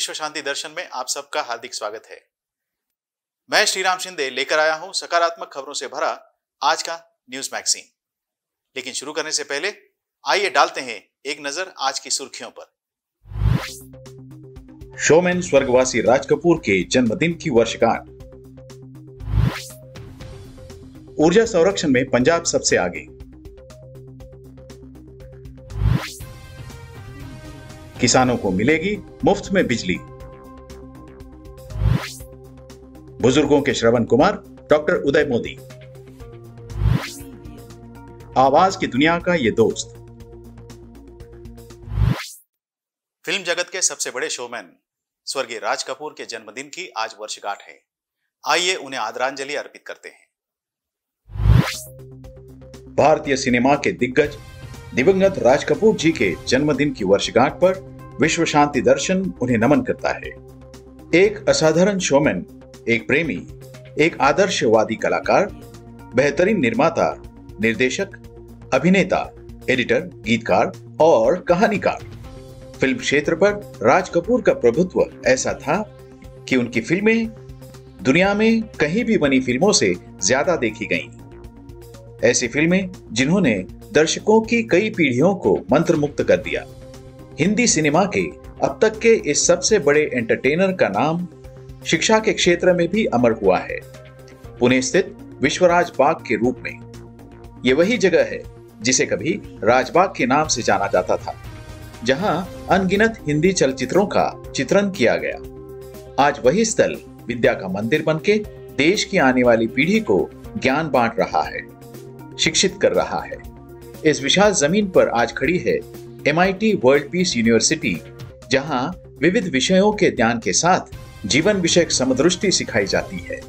विश्व शांति दर्शन में आप सबका हार्दिक स्वागत है। मैं श्रीराम शिंदे लेकर आया हूं सकारात्मक खबरों से भरा आज का न्यूज मैगजीन। लेकिन शुरू करने से पहले आइए डालते हैं एक नजर आज की सुर्खियों पर। शोमैन स्वर्गवासी राज कपूर के जन्मदिन की वर्षगांठ। ऊर्जा संरक्षण में पंजाब सबसे आगे। किसानों को मिलेगी मुफ्त में बिजली। बुजुर्गों के श्रवण कुमार डॉक्टर उदय मोदी। आवाज की दुनिया का ये दोस्त। फिल्म जगत के सबसे बड़े शोमैन स्वर्गीय राज कपूर के जन्मदिन की आज वर्षगांठ है। आइए उन्हें आदरांजलि अर्पित करते हैं। भारतीय सिनेमा के दिग्गज दिवंगत राज कपूर जी के जन्मदिन की वर्षगांठ पर विश्व शांति दर्शन उन्हें नमन करता है। एक असाधारण शोमैन, एक प्रेमी, एक आदर्शवादी कलाकार, बेहतरीन निर्माता, निर्देशक, अभिनेता, एडिटर, गीतकार और कहानीकार। फिल्म क्षेत्र पर राज कपूर का प्रभुत्व ऐसा था कि उनकी फिल्में दुनिया में कहीं भी बनी फिल्मों से ज्यादा देखी गईं। ऐसी फिल्में जिन्होंने दर्शकों की कई पीढ़ियों को मंत्रमुग्ध कर दिया। हिंदी सिनेमा के अब तक के इस सबसे बड़े एंटरटेनर का नाम शिक्षा के क्षेत्र में भी अमर हुआ है। पुणे स्थित विश्वराज बाग के रूप में यह वही जगह है जिसे कभी राजबाग के नाम से जाना जाता था, जहां अनगिनत हिंदी चलचित्रों का चित्रण किया गया। आज वही स्थल विद्या का मंदिर बनके देश की आने वाली पीढ़ी को ज्ञान बांट रहा है, शिक्षित कर रहा है। इस विशाल जमीन पर आज खड़ी है MIT वर्ल्ड पीस यूनिवर्सिटी, जहां विविध विषयों के ज्ञान के साथ जीवन विषयक समदृष्टि सिखाई जाती है।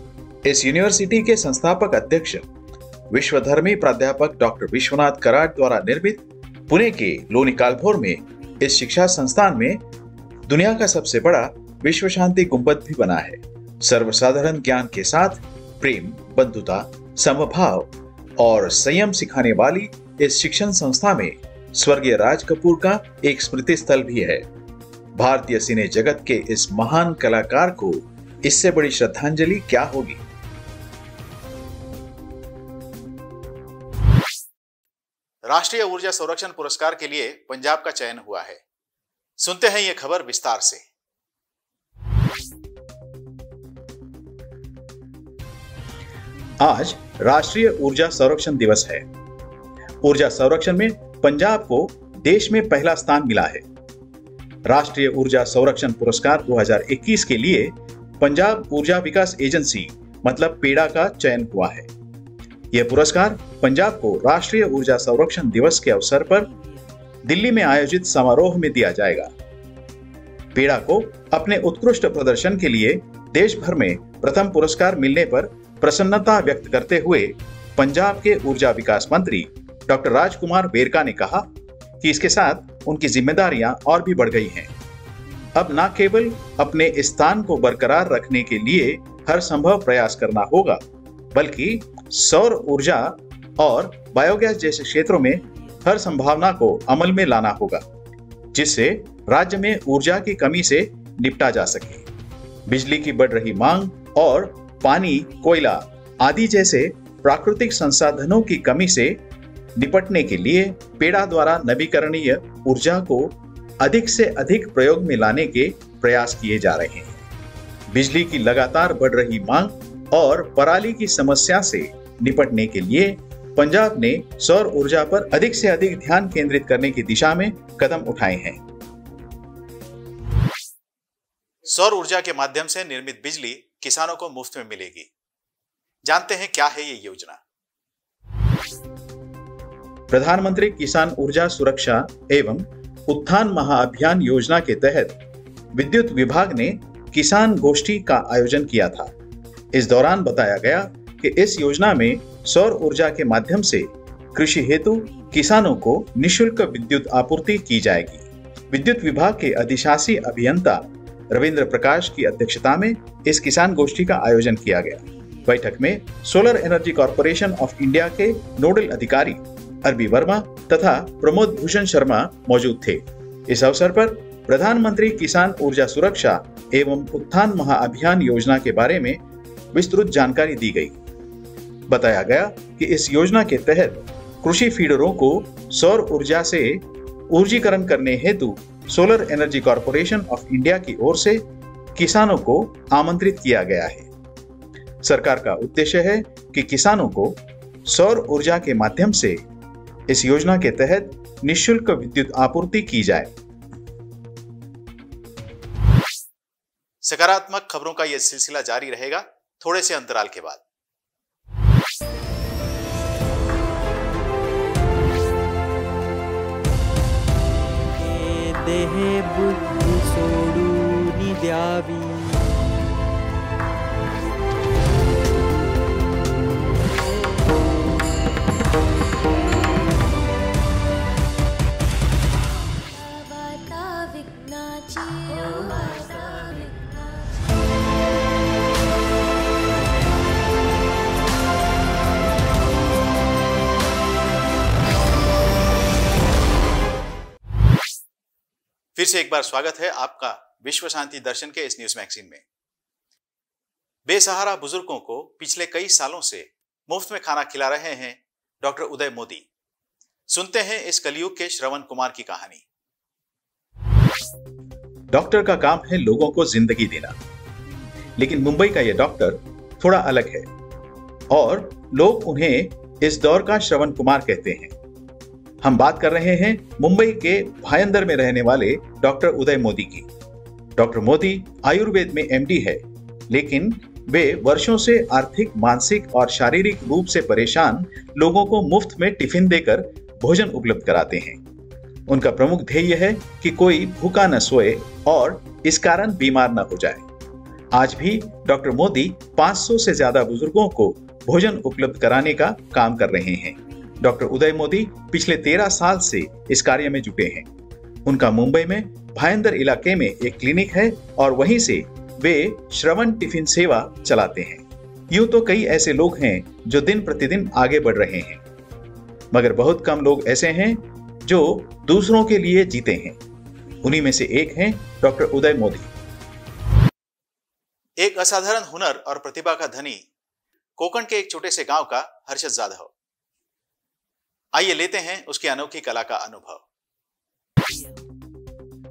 इस यूनिवर्सिटी के संस्थापक अध्यक्ष विश्वधर्मी प्राध्यापक डॉक्टर विश्वनाथ कराड द्वारा निर्मित पुणे के लोनी कालभोर में इस शिक्षा संस्थान में दुनिया का सबसे बड़ा विश्व शांति गुंबद भी बना है। सर्वसाधारण ज्ञान के साथ प्रेम, बंधुता, समभाव और संयम सिखाने वाली इस शिक्षण संस्था में स्वर्गीय राज कपूर का एक स्मृति स्थल भी है। भारतीय सिने जगत के इस महान कलाकार को इससे बड़ी श्रद्धांजलि क्या होगी। राष्ट्रीय ऊर्जा संरक्षण पुरस्कार के लिए पंजाब का चयन हुआ है। सुनते हैं ये खबर विस्तार से। आज राष्ट्रीय ऊर्जा संरक्षण दिवस है। ऊर्जा संरक्षण में पंजाब को देश में पहला स्थान मिला है। राष्ट्रीय ऊर्जा संरक्षण पुरस्कार 2021 के लिए पंजाब ऊर्जा विकास एजेंसी मतलब पेड़ा का चयन हुआ है। यह पुरस्कार पंजाब को राष्ट्रीय ऊर्जा संरक्षण दिवस के अवसर पर दिल्ली में आयोजित समारोह में दिया जाएगा। पेड़ा को अपने उत्कृष्ट प्रदर्शन के लिए देश भर में प्रथम पुरस्कार मिलने पर प्रसन्नता व्यक्त करते हुए पंजाब के ऊर्जा विकास मंत्री डॉक्टर राजकुमार वेरका ने कहा कि इसके साथ उनकी जिम्मेदारियां और भी बढ़ गई हैं। अब न केवल अपने स्थान को बरकरार रखने के लिए हर संभव प्रयास करना होगा, बल्कि सौर ऊर्जा और बायोगैस जैसे क्षेत्रों में हर संभावना को अमल में लाना होगा, जिससे राज्य में ऊर्जा की कमी से निपटा जा सके। बिजली की बढ़ रही मांग और पानी, कोयला आदि जैसे प्राकृतिक संसाधनों की कमी से निपटने के लिए पेड़ा द्वारा नवीकरणीय ऊर्जा को अधिक से अधिक प्रयोग में लाने के प्रयास किए जा रहे हैं। बिजली की लगातार बढ़ रही मांग और पराली की समस्या से निपटने के लिए पंजाब ने सौर ऊर्जा पर अधिक से अधिक ध्यान केंद्रित करने की दिशा में कदम उठाए हैं। सौर ऊर्जा के माध्यम से निर्मित बिजली किसानों को मुफ्त में मिलेगी। जानते हैं क्या है ये योजना। प्रधानमंत्री किसान ऊर्जा सुरक्षा एवं उत्थान महाअभियान योजना के तहत विद्युत विभाग ने किसान गोष्ठी का आयोजन किया था। इस दौरान बताया गया कि इस योजना में सौर ऊर्जा के माध्यम से कृषि हेतु किसानों को निःशुल्क विद्युत आपूर्ति की जाएगी। विद्युत विभाग के अधिशासी अभियंता रविंद्र प्रकाश की अध्यक्षता में इस किसान गोष्ठी का आयोजन किया गया। बैठक में solar energy corporation of India के नोडल अधिकारी अरबी वर्मा तथा प्रमोद भूषण शर्मा मौजूद थे। इस अवसर पर प्रधानमंत्री किसान ऊर्जा सुरक्षा एवं उत्थान महाअभियान योजना के बारे में विस्तृत जानकारी दी गई। बताया गया कि इस योजना के तहत कृषि फीडरों को सौर ऊर्जा से ऊर्जीकरण करने हेतु solar energy corporation of India की ओर से किसानों को आमंत्रित किया गया है। सरकार का उद्देश्य है कि किसानों को सौर ऊर्जा के माध्यम से इस योजना के तहत निःशुल्क विद्युत आपूर्ति की जाए। सकारात्मक खबरों का यह सिलसिला जारी रहेगा थोड़े से अंतराल के बाद। देहे बुद्धि सोडूनि द्यावी फिर से एक बार स्वागत है आपका विश्व शांति दर्शन के इस न्यूज मैगजीन में। बेसहारा बुजुर्गों को पिछले कई सालों से मुफ्त में खाना खिला रहे हैं डॉक्टर उदय मोदी। सुनते हैं इस कलयुग के श्रवण कुमार की कहानी। डॉक्टर का काम है लोगों को जिंदगी देना, लेकिन मुंबई का यह डॉक्टर थोड़ा अलग है और लोग उन्हें इस दौर का श्रवण कुमार कहते हैं। हम बात कर रहे हैं मुंबई के भायंदर में रहने वाले डॉक्टर उदय मोदी की। डॉक्टर मोदी आयुर्वेद में एमडी है, लेकिन वे वर्षों से आर्थिक, मानसिक और शारीरिक रूप से परेशान लोगों को मुफ्त में टिफिन देकर भोजन उपलब्ध कराते हैं। उनका प्रमुख ध्येय है कि कोई भूखा न सोए और इस कारण बीमार न हो जाए। आज भी डॉक्टर मोदी 500 से ज्यादा बुजुर्गों को भोजन उपलब्ध कराने का काम कर रहे हैं। डॉक्टर उदय मोदी पिछले 13 साल से इस कार्य में जुटे हैं। उनका मुंबई में भायंदर इलाके में एक क्लिनिक है और वहीं से वे श्रवण टिफिन सेवा चलाते हैं। यूं तो कई ऐसे लोग हैं जो दिन प्रतिदिन आगे बढ़ रहे हैं, मगर बहुत कम लोग ऐसे हैं जो दूसरों के लिए जीते हैं। उन्हीं में से एक हैं डॉक्टर उदय मोदी। एक असाधारण हुनर और प्रतिभा का धनी कोकण के एक छोटे से गांव का हर्षद जाधव। आइए लेते हैं उसकी अनोखी कला का अनुभव।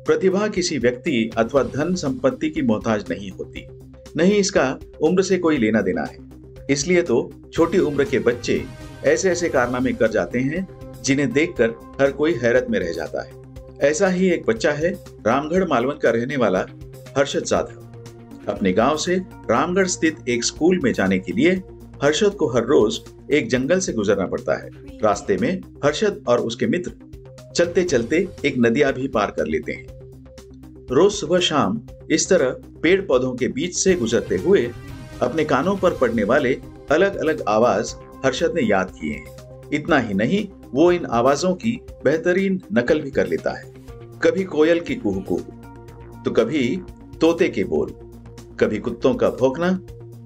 प्रतिभा किसी व्यक्ति अथवा धन संपत्ति की मोहताज नहीं होती, नहीं इसका उम्र से कोई लेना देना है। इसलिए तो छोटी उम्र के बच्चे ऐसे ऐसे कारनामे कर जाते हैं जिन्हें देखकर हर कोई हैरत में रह जाता है। ऐसा ही एक बच्चा है रामगढ़ मालवन का रहने वाला हर्षद जाधव। अपने गांव से रामगढ़ स्थित एक स्कूल में जाने के लिए हर्षद को हर रोज एक जंगल से गुजरना पड़ता है। रास्ते में हर्षद और उसके मित्र चलते चलते एक नदिया भी पार कर लेते हैं। रोज सुबह शाम इस तरह पेड़ पौधों के बीच से गुजरते हुए अपने कानों पर पड़ने वाले अलग अलग आवाज हर्षद ने याद किए हैं। इतना ही नहीं, वो इन आवाजों की बेहतरीन नकल भी कर लेता है। कभी कोयल की कुहू कुहू, तो कभी तोते के बोल, कभी कुत्तों का भौंकना,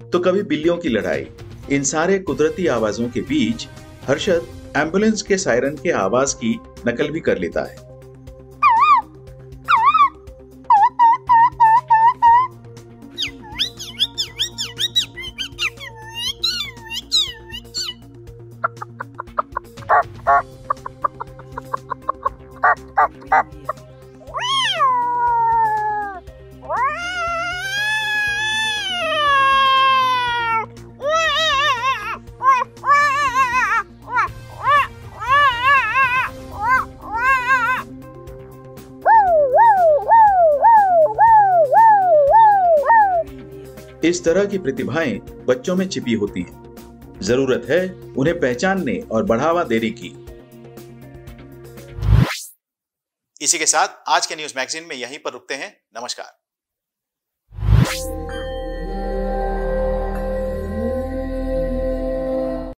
तो कभी बिल्लियों की लड़ाई। इन सारे कुदरती आवाजों के बीच हर्षद एम्बुलेंस के सायरन के आवाज की नकल भी कर लेता है। इस तरह की प्रतिभाएं बच्चों में छिपी होती हैं। जरूरत है उन्हें पहचानने और बढ़ावा देने की। इसी के साथ आज के न्यूज मैगजीन में यहीं पर रुकते हैं। नमस्कार।